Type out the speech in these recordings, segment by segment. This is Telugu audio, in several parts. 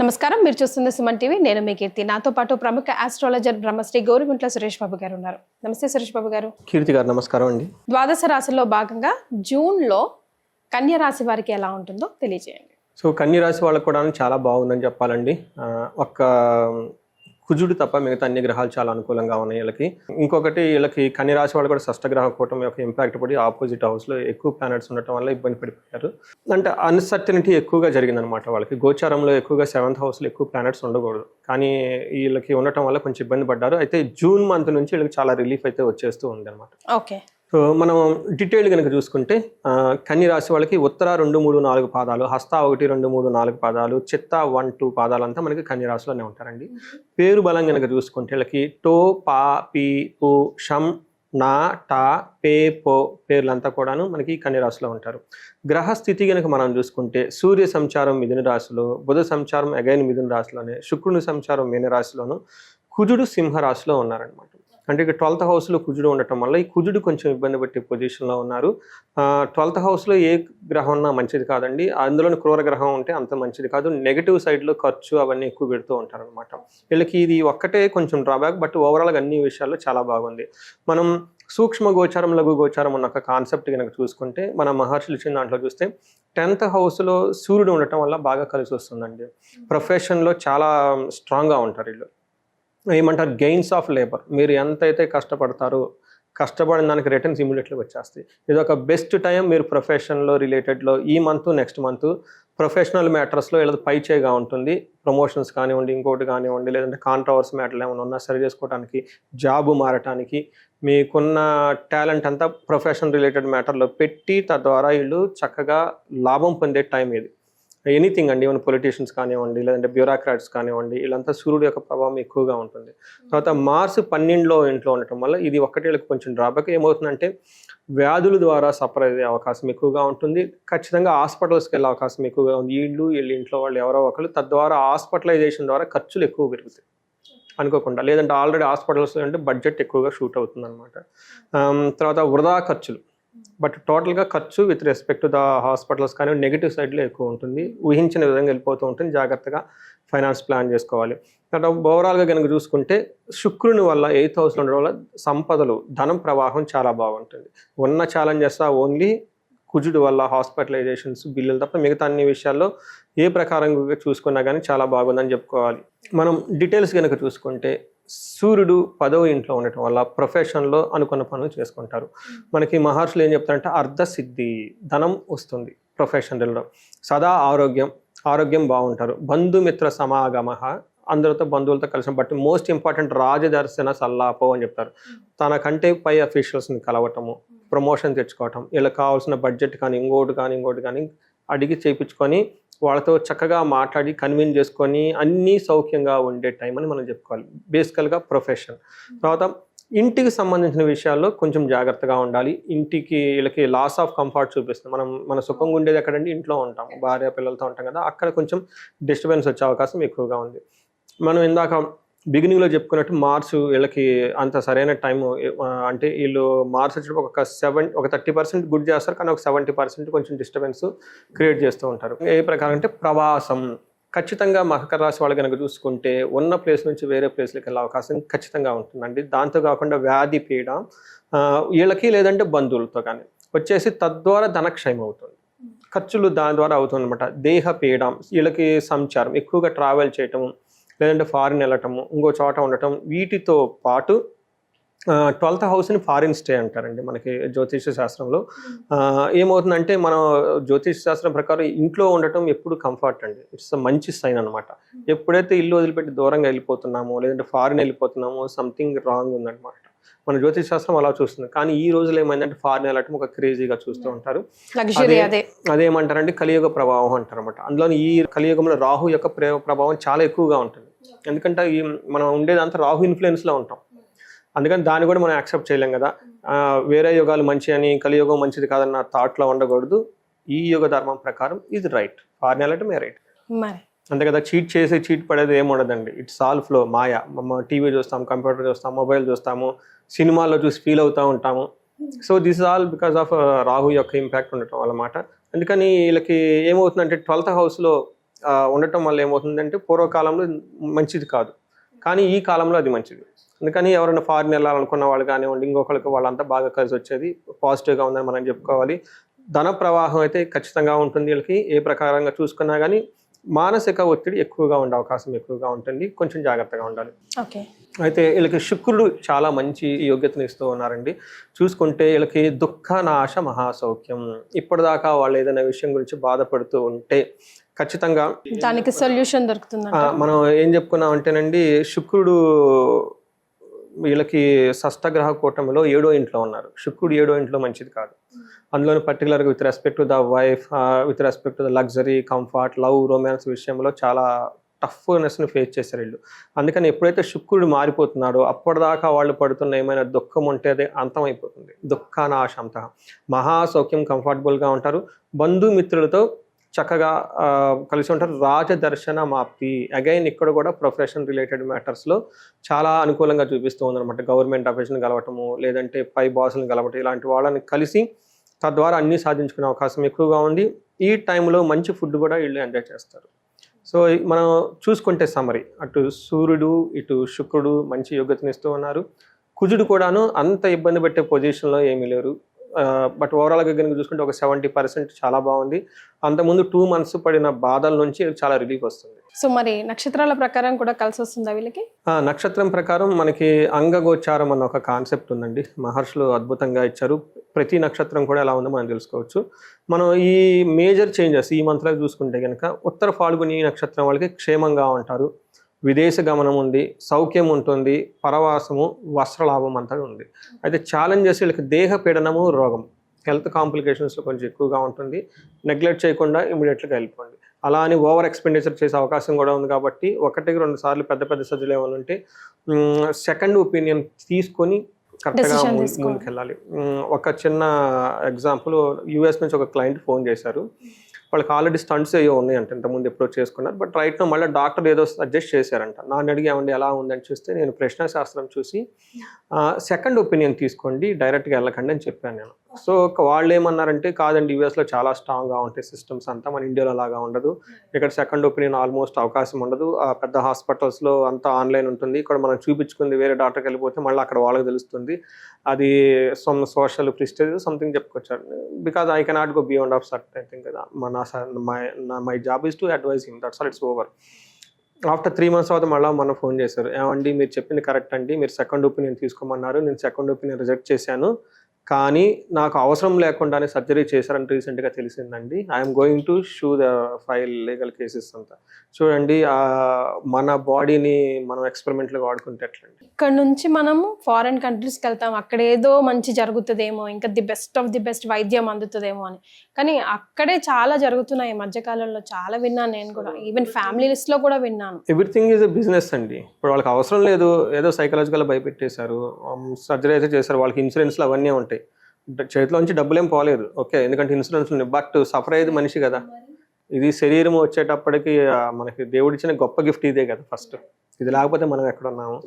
నమస్కారం, మీరు చూస్తున్న సుమన్ టీవీ. నేను మీ కీర్తి. నాతో పాటు ప్రముఖ ఆస్ట్రాలజర్ బ్రహ్మశ్రీ గౌరిగుంట్ల సురేష్ బాబు గారు ఉన్నారు. నమస్తే సురేష్ బాబు గారు. కీర్తి గారు నమస్కారం అండి. ద్వాదశ రాశుల్లో భాగంగా జూన్లో కన్య రాశి వారికి ఎలా ఉంటుందో తెలియజేయండి. సో కన్య రాశి వాళ్ళకు కూడా చాలా బాగుందని చెప్పాలండి. ఒక్క కుజుడు తప్ప మిగతా అన్ని గ్రహాలు చాలా అనుకూలంగా ఉన్నాయి వీళ్ళకి. ఇంకొకటి వీళ్ళకి కన్య రాశి వాళ్ళు కూడా షష్టగ్రహ కూటమి యొక్క ఇంపాక్ట్ పడి ఆపోజిట్ హౌస్లో ఎక్కువ ప్లానెట్స్ ఉండటం వల్ల ఇబ్బంది పడిపోయారు. అంటే అన్సర్టనిటీ ఎక్కువగా జరిగిందనమాట వాళ్ళకి. గోచారంలో ఎక్కువగా 7th హౌస్లో ఎక్కువ ప్లానెట్స్ ఉండకూడదు, కానీ వీళ్ళకి ఉండటం వల్ల కొంచెం ఇబ్బంది పడ్డారు. అయితే జూన్ మంత్ నుంచి వీళ్ళకి చాలా రిలీఫ్ అయితే వచ్చేస్తూ ఉంది అనమాట. ఓకే. సో మనం డీటెయిల్ కనుక చూసుకుంటే కన్య రాశి వాళ్ళకి ఉత్తర 2, 3, 4 పాదాలు, హస్త 1, 2, 3, 4 పాదాలు, చిత్త 1, 2 పాదాలంతా మనకి కన్య రాశిలోనే ఉంటారండి. పేరు బలం కనుక చూసుకుంటే వీళ్ళకి టో, పా, పీ, పు, షం, నా, టా, పే, పో పేర్లంతా కూడాను మనకి కన్య రాశిలో ఉంటారు. గ్రహస్థితి కనుక మనం చూసుకుంటే సూర్య సంచారం మిథున రాశిలో, బుధ సంచారం అగైన్ మిథున రాశిలోనే, శుక్రుని సంచారం మీన రాశిలోను, కుజుడు సింహ రాశిలో ఉన్నారనమాట. అంటే ఇక 12th హౌస్లో కుజుడు ఉండటం వల్ల ఈ కుజుడు కొంచెం ఇబ్బంది పెట్టే పొజిషన్లో ఉన్నారు. 12th హౌస్లో ఏ గ్రహం ఉన్నా మంచిది కాదండి. అందులోని క్రూర గ్రహం ఉంటే అంత మంచిది కాదు. నెగిటివ్ సైడ్లో ఖర్చు అవన్నీ ఎక్కువ పెడుతూ ఉంటారు అనమాట. వీళ్ళకి ఇది ఒక్కటే కొంచెం డ్రాబ్యాక్, బట్ ఓవరాల్గా అన్ని విషయాల్లో చాలా బాగుంది. మనం సూక్ష్మ గోచారం, లఘు గోచారం ఉన్న ఒక కాన్సెప్ట్ కనుక చూసుకుంటే మన మహర్షులు ఇచ్చిన దాంట్లో చూస్తే 10th హౌస్లో సూర్యుడు ఉండటం వల్ల బాగా కలిసి వస్తుందండి. ప్రొఫెషన్లో చాలా స్ట్రాంగ్గా ఉంటారు వీళ్ళు. ఏమంటారు, గెయిన్స్ ఆఫ్ లేబర్. మీరు ఎంతైతే కష్టపడతారో కష్టపడిన దానికి రిటర్న్స్ ఇమీడియట్లీ వచ్చేస్తాయి. ఇది ఒక బెస్ట్ టైం. మీరు ప్రొఫెషన్లో రిలేటెడ్లో ఈ మంత్ నెక్స్ట్ మంత్ ప్రొఫెషనల్ మ్యాటర్స్లో ఇలా పై చేగా ఉంటుంది. ప్రమోషన్స్ కానివ్వండి, ఇంకోటి కానివ్వండి, లేదంటే కాంట్రవర్సీ మ్యాటర్లు ఏమైనా ఉన్నా సరి చేసుకోవడానికి, జాబు మారటానికి, మీకున్న టాలెంట్ అంతా ప్రొఫెషన్ రిలేటెడ్ మ్యాటర్లో పెట్టి తద్వారా వీళ్ళు చక్కగా లాభం పొందే టైం ఇది. ఎనీథింగ్ అండి, ఈవెన్ పొలిటీషియన్స్ కానివ్వండి, లేదంటే బ్యూరోక్రాట్స్ కానివ్వండి, వీళ్ళంతా సూర్యుడు యొక్క ప్రభావం ఎక్కువగా ఉంటుంది. తర్వాత మార్స్ 12లో ఇంట్లో ఉండటం వల్ల ఇది ఒక్కటి వీళ్ళకి కొంచెం డ్రాబ్యాక్. ఏమవుతుందంటే వ్యాధుల ద్వారా సఫర్ అయ్యే అవకాశం ఎక్కువగా ఉంటుంది. ఖచ్చితంగా హాస్పిటల్స్కి వెళ్ళే అవకాశం ఎక్కువగా ఉంది. వీళ్ళ ఇంట్లో వాళ్ళు ఎవరో ఒకరు, తద్వారా హాస్పిటలైజేషన్ ద్వారా ఖర్చులు ఎక్కువ పెరుగుతాయి అనుకోకుండా. లేదంటే ఆల్రెడీ హాస్పిటల్స్ అంటే బడ్జెట్ ఎక్కువగా షూట్ అవుతుంది అనమాట. తర్వాత వృధా ఖర్చులు, బట్ టోటల్గా ఖర్చు with respect to the hospitals కానీ నెగిటివ్ సైడ్లో ఎక్కువ ఉంటుంది. ఊహించిన విధంగా వెళ్ళిపోతూ ఉంటుంది. జాగ్రత్తగా ఫైనాన్స్ ప్లాన్ చేసుకోవాలి. తర్వాత ఓవరాల్గా కనుక చూసుకుంటే శుక్రుని వల్ల 8th హౌస్లో ఉండడం వల్ల సంపదలు, ధనం ప్రవాహం చాలా బాగుంటుంది. ఉన్న ఛాలెంజెస్ ఓన్లీ కుజుడు వల్ల హాస్పిటలైజేషన్స్, బిల్లులు తప్ప మిగతా అన్ని విషయాల్లో ఏ ప్రకారంగా చూసుకున్నా కానీ చాలా బాగుందని చెప్పుకోవాలి. మనం డీటెయిల్స్ కనుక చూసుకుంటే సూర్యుడు 10వ ఇంట్లో ఉండటం వల్ల ప్రొఫెషన్లో అనుకున్న పనులు చేసుకుంటారు. మనకి మహర్షులు ఏం చెప్తారంటే అర్ధసిద్ధి, ధనం వస్తుంది ప్రొఫెషనల్లో. సదా ఆరోగ్యం బాగుంటారు. బంధుమిత్ర సమాగమ, అందరితో బంధువులతో కలిసి, బట్ మోస్ట్ ఇంపార్టెంట్ రాజదర్శన సల్లాపో అని చెప్తారు. తనకంటే పై అఫీషియల్స్ని కలవటము, ప్రమోషన్ తెచ్చుకోవటం, వీళ్ళకి కావాల్సిన బడ్జెట్ కానీ ఇంకోటి కానీ అడిగి చేయించుకొని వాళ్ళతో చక్కగా మాట్లాడి కన్విన్స్ చేసుకొని అన్నీ సౌఖ్యంగా ఉండే టైం అని మనం చెప్పుకోవాలి. బేసికల్గా ప్రొఫెషన్. తర్వాత ఇంటికి సంబంధించిన విషయాల్లో కొంచెం జాగ్రత్తగా ఉండాలి. ఇంటికి వీళ్ళకి లాస్ ఆఫ్ కంఫర్ట్ చూపిస్తుంది. మన సుఖంగా ఉండేది ఎక్కడంటే ఇంట్లో ఉంటాం, భార్య పిల్లలతో ఉంటాం కదా, అక్కడ కొంచెం డిస్టర్బెన్స్ వచ్చే అవకాశం ఎక్కువగా ఉంది. మనం ఇందాక బిగినింగ్లో చెప్పుకున్నట్టు మార్చ్ వీళ్ళకి అంత సరైన టైము. అంటే వీళ్ళు మార్చ్ వచ్చేటప్పుడు ఒక 30% గుడ్ చేస్తారు, కానీ ఒక 70% కొంచెం డిస్టర్బెన్స్ క్రియేట్ చేస్తూ ఉంటారు. ఏ ప్రకారం అంటే ప్రవాసం. ఖచ్చితంగా మకర రాశి వాళ్ళు కనుక చూసుకుంటే ఉన్న ప్లేస్ నుంచి వేరే ప్లేస్లోకి వెళ్ళే అవకాశం ఖచ్చితంగా ఉంటుందండి. దాంతో కాకుండా వ్యాధి పీడ వీళ్ళకి, లేదంటే బంధువులతో కానీ వచ్చేసి తద్వారా ధనక్షయం అవుతుంది. ఖర్చులు దాని ద్వారా అవుతుంది అనమాట. దేహ పీడ, వీళ్ళకి సంచారం ఎక్కువగా ట్రావెల్ చేయటం, లేదంటే ఫారిన్ వెళ్ళటము, ఇంకో చోట ఉండటం, వీటితో పాటు 12th హౌస్ని ఫారిన్ స్టే అంటారండి మనకి జ్యోతిష శాస్త్రంలో. ఏమవుతుందంటే మనం జ్యోతిష శాస్త్రం ప్రకారం ఇంట్లో ఉండటం ఎప్పుడు కంఫర్ట్ అండి. ఇట్స్ మంచి సైన్ అనమాట. ఎప్పుడైతే ఇల్లు వదిలిపెట్టి దూరంగా వెళ్ళిపోతున్నామో, లేదంటే ఫారిన్ వెళ్ళిపోతున్నామో, సంథింగ్ రాంగ్ ఉందన్నమాట. మన జ్యోతిష శాస్త్రం అలా చూస్తుంది. కానీ ఈ రోజులో ఏమైందంటే ఫారిన్ వెళ్ళటం ఒక క్రేజీగా చూస్తూ ఉంటారు. అదేమంటారంటే కలియుగ ప్రభావం అంటారు అనమాట. అందులో ఈ కలియుగంలో రాహు యొక్క ప్రభావం చాలా ఎక్కువగా ఉంటుంది. ఎందుకంటే మనం ఉండేదంతా రాహు ఇన్ఫ్లుయెన్స్లో ఉంటాం. అందుకని దాన్ని కూడా మనం యాక్సెప్ట్ చేయలేం కదా. వేరే యుగాలు మంచి అని, కలియుగం మంచిది కాదన్న థాట్లో ఉండకూడదు. ఈ యుగ ధర్మం ప్రకారం ఇది రైట్, ఫారిన్ వెళ్ళటమే రైట్. అంతే కదా. చీట్ పడేది ఏమి ఉండదండి. It's all flow, Maya. TV చూస్తాం, కంప్యూటర్ చూస్తాం, మొబైల్ చూస్తాము, సినిమాల్లో చూసి ఫీల్ అవుతూ ఉంటాము. So this is all because of Rahu యొక్క ఇంపాక్ట్ ఉండటం అన్నమాట. అందుకని వీళ్ళకి ఏమవుతుందంటే 12th హౌస్లో ఉండటం వల్ల ఏమవుతుందంటే పూర్వకాలంలో మంచిది కాదు, కానీ ఈ కాలంలో అది మంచిది. అందుకని ఎవరైనా ఫారిన్ వెళ్ళాలనుకున్న వాళ్ళు కానివ్వండి, ఇంకొకరికి వాళ్ళంతా బాగా కలిసి వచ్చేది, పాజిటివ్గా ఉందని మనం చెప్పుకోవాలి. ధన ప్రవాహం అయితే ఖచ్చితంగా ఉంటుంది వీళ్ళకి. ఏ ప్రకారంగా చూసుకున్నా కానీ మానసిక ఒత్తిడి ఎక్కువగా ఉండే అవకాశం ఎక్కువగా ఉంటుంది, కొంచెం జాగ్రత్తగా ఉండాలి. ఓకే. అయితే వీళ్ళకి శుక్రుడు చాలా మంచి యోగ్యతను ఇస్తూ ఉన్నారండి. చూసుకుంటే వీళ్ళకి దుఃఖనాశ మహాసౌఖ్యం. ఇప్పటిదాకా వాళ్ళు ఏదైనా విషయం గురించి బాధపడుతూ ఉంటే ఖచ్చితంగా దానికి సొల్యూషన్ దొరుకుతుంది. మనం ఏం చెప్పుకున్నాం అంటేనండి, శుక్రుడు వీళ్ళకి షష్టగ్రహ కూటమిలో 7వ ఇంట్లో ఉన్నారు. శుక్రుడు 7వ ఇంట్లో మంచిది కాదు. అందులోని పర్టికులర్గా with respect to the wife, with respect to the luxury, comfort, love, romance విషయంలో చాలా టఫ్నెస్ని ఫేస్ చేశారు వీళ్ళు. అందుకని ఎప్పుడైతే శుక్రుడు మారిపోతున్నాడో అప్పటిదాకా వాళ్ళు పడుతున్న ఏమైనా దుఃఖం ఉంటే అదే అంతమైపోతుంది. దుఃఖానాశంత మహాసౌఖ్యం, కంఫర్టబుల్గా ఉంటారు. బంధుమిత్రులతో చక్కగా కలిసి ఉంటారు. రాజదర్శన మాప్తి, అగైన్ ఇక్కడ కూడా ప్రొఫెషన్ రిలేటెడ్ మ్యాటర్స్లో చాలా అనుకూలంగా చూపిస్తూ ఉందన్నమాట. గవర్నమెంట్ ఆఫీస్ని కలవటము, లేదంటే పై బాసులను కలవటం, ఇలాంటి వాళ్ళని కలిసి తద్వారా అన్నీ సాధించుకునే అవకాశం ఎక్కువగా ఉంది. ఈ టైంలో మంచి ఫుడ్ కూడా వీళ్ళు ఎంజాయ్ చేస్తారు. సో మనం చూసుకుంటే సమరీ, అటు సూర్యుడు ఇటు శుక్రుడు మంచి యోగ్యతనిస్తూ ఉన్నారు. కుజుడు కూడాను అంత ఇబ్బంది పెట్టే పొజిషన్లో ఏమీ లేరు. బట్ ఓవరాల్గా కనుక చూసుకుంటే ఒక 70% చాలా బాగుంది. అంతకుముందు 2 months పడిన బాధల నుంచి చాలా రిలీఫ్ వస్తుంది. సో మరి నక్షత్రాల ప్రకారం కూడా కలిసి వస్తుందా వీళ్ళకి? నక్షత్రం ప్రకారం మనకి అంగగోచారం అన్న ఒక కాన్సెప్ట్ ఉందండి. మహర్షులు అద్భుతంగా ఇచ్చారు. ప్రతి నక్షత్రం కూడా ఎలా ఉందో మనం తెలుసుకోవచ్చు. మనం ఈ మేజర్ చేంజెస్ ఈ మంత్లో చూసుకుంటే కనుక ఉత్తర ఫాల్గుని నక్షత్రం వాళ్ళకి క్షేమంగా ఉంటారు, విదేశ గమనం ఉంది, సౌఖ్యం ఉంటుంది, పరవాసము, వస్త్రలాభం అంతా ఉంది. అయితే ఛాలెంజెస్ వీళ్ళకి దేహ పీడనము, రోగం, హెల్త్ కాంప్లికేషన్స్లో కొంచెం ఎక్కువగా ఉంటుంది. నెగ్లెక్ట్ చేయకుండా ఇమీడియట్గా వెళ్ళిపోండి. అలా అని ఓవర్ ఎక్స్పెండిచర్ చేసే అవకాశం కూడా ఉంది. కాబట్టి 1-2 సార్లు పెద్ద పెద్ద సర్జరీలు ఏమైనా ఉంటే సెకండ్ ఒపీనియన్ తీసుకొని కరెక్ట్గా ముందుకు వెళ్ళాలి. ఒక చిన్న ఎగ్జాంపుల్, యూఎస్ నుంచి ఒక క్లయింట్ ఫోన్ చేశారు. వాళ్ళకి ఆల్రెడీ స్టంట్స్ అయ్యో ఉన్నాయంట, ఇంతకుముందు ఎప్పుడో చేసుకున్నారు. బట్ రైట్ మళ్ళీ డాక్టర్ ఏదో సజెస్ట్ చేశారంట. నన్ను అడిగామండి ఎలా ఉందని చూస్తే, నేను ప్రశ్న శాస్త్రం చూసి సెకండ్ ఒపీనియన్ తీసుకోండి, డైరెక్ట్గా వెళ్ళకండి అని చెప్పాను నేను. సో వాళ్ళు ఏమన్నారంటే, కాదండి యూఎస్లో చాలా స్ట్రాంగ్గా ఉంటాయి సిస్టమ్స్ అంతా, మన ఇండియాలో అలాగా ఉండదు, ఇక్కడ సెకండ్ ఒపీనియన్ ఆల్మోస్ట్ అవకాశం ఉండదు, ఆ పెద్ద హాస్పిటల్స్లో అంతా ఆన్లైన్ ఉంటుంది, ఇక్కడ మనం చూపించుకుంది వేరే డాక్టర్కి వెళ్ళిపోతే మళ్ళీ అక్కడ వాళ్ళకి తెలుస్తుంది, అది సమ్ సోషల్ ప్రిస్టేజ్ సంథింగ్ చెప్పుకొచ్చారు. Because I cannot go beyond of certain thing కదా, my job is to advise him, that's all, it's over. After 3 months తర్వాత మళ్ళీ మొన్న ఫోన్ చేశారు, ఏమండి మీరు చెప్పింది కరెక్ట్ అండి, మీరు సెకండ్ ఒపీనియన్ తీసుకోమన్నారు, నేను సెకండ్ ఒపీనియన్ రిజెక్ట్ చేశాను, కానీ నాకు అవసరం లేకుండానే సర్జరీ చేశారని రీసెంట్గా తెలిసిందండి. I'm going to shoe the file legal cases అంతా. చూడండి, మన బాడీని మనం ఎక్స్పెరిమెంట్లుగా వాడుకుంటే ఎట్లండి. ఇక్కడ నుంచి మనము ఫారెన్ కంట్రీస్కి వెళ్తాం, అక్కడ ఏదో మంచి జరుగుతుందేమో, ఇంకా the best of the best వైద్యం అందుతుందేమో అని, కానీ అక్కడే చాలా జరుగుతున్నాయి. ఈ మధ్యకాలంలో చాలా విన్నాను నేను కూడా, ఈవెన్ ఫ్యామిలీ లిస్ట్లో కూడా విన్నాను. ఎవ్రీథింగ్ ఈజ్ ఎ బిజినెస్ అండి. ఇప్పుడు వాళ్ళకి అవసరం లేదు, ఏదో సైకలాజికల్ భయపెట్టేశారు, సర్జరీ అయితే చేశారు, వాళ్ళకి ఇన్సూరెన్స్లు అవన్నీ ఉంటాయి, చేతిలోంచి డబ్బులేం పోలేదు, ఓకే, ఎందుకంటే ఇన్సూరెన్స్ ఉంది. బట్ సఫర్ అయ్యేది మనిషి కదా. ఇది శరీరం వచ్చేటప్పటికి మనకి దేవుడిచ్చిన గొప్ప గిఫ్ట్ ఇదే కదా ఫస్ట్. ఇది లేకపోతే మనం ఎక్కడ ఉన్నాము,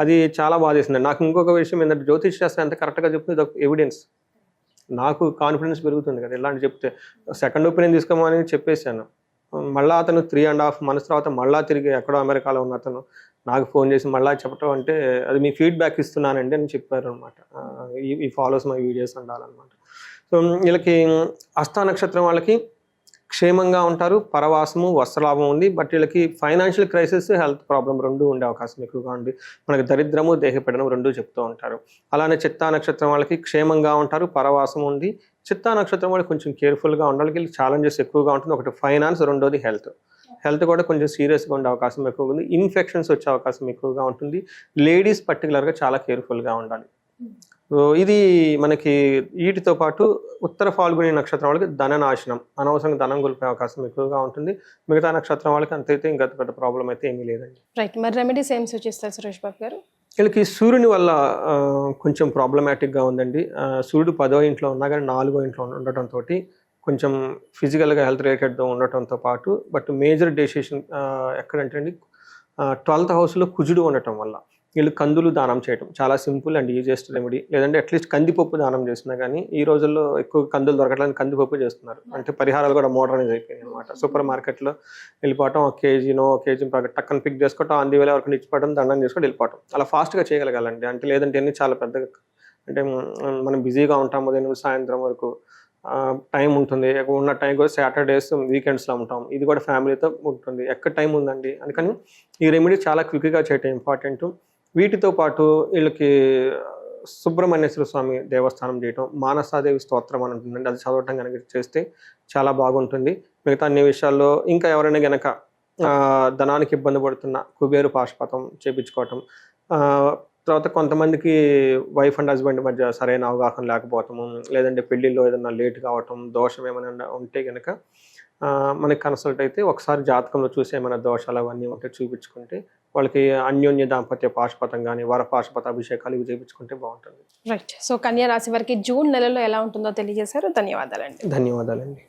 అది చాలా బాధ చేసింది. నాకు ఇంకొక విషయం ఏంటంటే, జ్యోతిష్ శాస్త్రం ఎంత కరెక్ట్గా చెప్తుంది, ఇది ఒక ఎవిడెన్స్. నాకు కాన్ఫిడెన్స్ పెరుగుతుంది కదా ఇలాంటి చెప్తే. సెకండ్ ఒపీనియన్ తీసుకోమని చెప్పేశాను. మళ్ళీ అతను 3.5 months తర్వాత మళ్ళీ తిరిగి ఎక్కడో అమెరికాలో ఉన్న అతను నాకు ఫోన్ చేసి మళ్ళీ చెప్పడం అంటే, అది మీ ఫీడ్బ్యాక్ ఇస్తున్నానండి అని చెప్పారు అనమాట. ఈ ఫాలోస్ మై వీడియోస్ ఉండాలన్నమాట. సో వీళ్ళకి హస్త నక్షత్రం వాళ్ళకి క్షేమంగా ఉంటారు, పరవాసము, వస్త్రలాభం ఉంది. బట్ వీళ్ళకి ఫైనాన్షియల్ క్రైసిస్, హెల్త్ ప్రాబ్లం రెండు ఉండే అవకాశం ఎక్కువగా ఉంది. మనకి దరిద్రము, దేహపీడనం రెండు చెప్తూ ఉంటారు. అలానే చిత్తా నక్షత్రం వాళ్ళకి క్షేమంగా ఉంటారు, పరవాసం ఉంది. చిత్తా నక్షత్రం వాళ్ళకి కొంచెం కేర్ఫుల్గా ఉండాలి, వీళ్ళకి ఛాలెంజెస్ ఎక్కువగా ఉంటుంది. ఒకటి ఫైనాన్స్, రెండోది హెల్త్ కూడా కొంచెం సీరియస్గా ఉండే అవకాశం ఎక్కువగా ఉంది. ఇన్ఫెక్షన్స్ వచ్చే అవకాశం ఎక్కువగా ఉంటుంది. లేడీస్ పర్టికులర్గా చాలా కేర్ఫుల్గా ఉండాలి. ఇది మనకి వీటితో పాటు ఉత్తర ఫాల్గుని నక్షత్రం వాళ్ళకి ధననాశనం, అనవసరంగా ధనం కోల్పోయే అవకాశం ఎక్కువగా ఉంటుంది. మిగతా నక్షత్రం వాళ్ళకి అంతైతే ఇంకా పెద్ద ప్రాబ్లం అయితే ఏమీ లేదండి. రైట్, మరి రెమెడీస్ ఏం సూచిస్తారు సురేష్ బాబు గారు? వీళ్ళకి సూర్యుని వల్ల కొంచెం ప్రాబ్లమాటిక్గా ఉందండి. సూర్యుడు 10వ ఇంట్లో ఉన్నా కానీ 4వ ఇంట్లో ఉండటంతో కొంచెం ఫిజికల్గా హెల్త్ రిలేటెడ్తో ఉండటంతో పాటు, బట్ మేజర్ డెసిషన్ ఎక్కడంటే అండి 12th హౌస్లో కుజుడు ఉండటం వల్ల వీళ్ళు కందులు దానం చేయటం చాలా సింపుల్ అండ్ ఈజియెస్ట్ రెమెడీ. లేదంటే అట్లీస్ట్ కందిపప్పు దానం చేసినా కానీ ఈ రోజుల్లో ఎక్కువ కందులు దొరకట్లని కందిపప్పు చేస్తున్నారు. అంటే పరిహారాలు కూడా మోడర్నైజ్ అయిపోయాయి అనమాట. సూపర్ మార్కెట్లో వెళ్ళిపోవటం, ఒక కేజీనో టక్కన పిక్ చేసుకోవటం, అంది వేల వరకు ఇచ్చిపోవడం, దండం చేసుకొని వెళ్ళిపోవటం. అలా ఫాస్ట్గా చేయగలగాలండి. అంటే లేదంటే అన్ని చాలా పెద్దగా, అంటే మనం బిజీగా ఉంటాం ఉదయం నుంచి సాయంత్రం వరకు, టైం ఉంటుంది. ఉన్న టైం కూడా సాటర్డేస్ వీకెండ్స్లో ఉంటాం. ఇది కూడా ఫ్యామిలీతో ఉంటుంది, ఎక్కడ టైం ఉందండి. అందుకని ఈ రెమెడీ చాలా క్విక్గా చేయటం ఇంపార్టెంట్. వీటితో పాటు వీళ్ళకి సుబ్రహ్మణ్యేశ్వర స్వామి దేవస్థానం చేయటం, మానసాదేవి స్తోత్రం అని ఉంటుందండి, అది చదవటం కనుక చేస్తే చాలా బాగుంటుంది. మిగతా అన్ని విషయాల్లో ఇంకా ఎవరైనా గనక ధనానికి ఇబ్బంది పడుతున్న కుబేరు పాశుపతం చేపించుకోవటం, తర్వాత కొంతమందికి వైఫ్ అండ్ హస్బెండ్ మధ్య సరైన అవగాహన లేకపోవటము, లేదంటే పెళ్ళిళ్ళు ఏదైనా లేట్ కావటం, దోషం ఏమైనా ఉంటే కనుక మనకి కన్సల్ట్ అయితే ఒకసారి జాతకంలో చూసి ఏమైనా దోషాలు అవన్నీ ఉంటే చూపించుకుంటే వాళ్ళకి అన్యోన్య దాంపత్య పాశుపతం కానీ వర పాశుపత అభిషేకాలు ఇవి చేయించుకుంటే బాగుంటుంది. రైట్. సో కన్యా రాశి వారికి జూన్ నెలలో ఎలా ఉంటుందో తెలియజేశారు. ధన్యవాదాలండి. ధన్యవాదాలండి.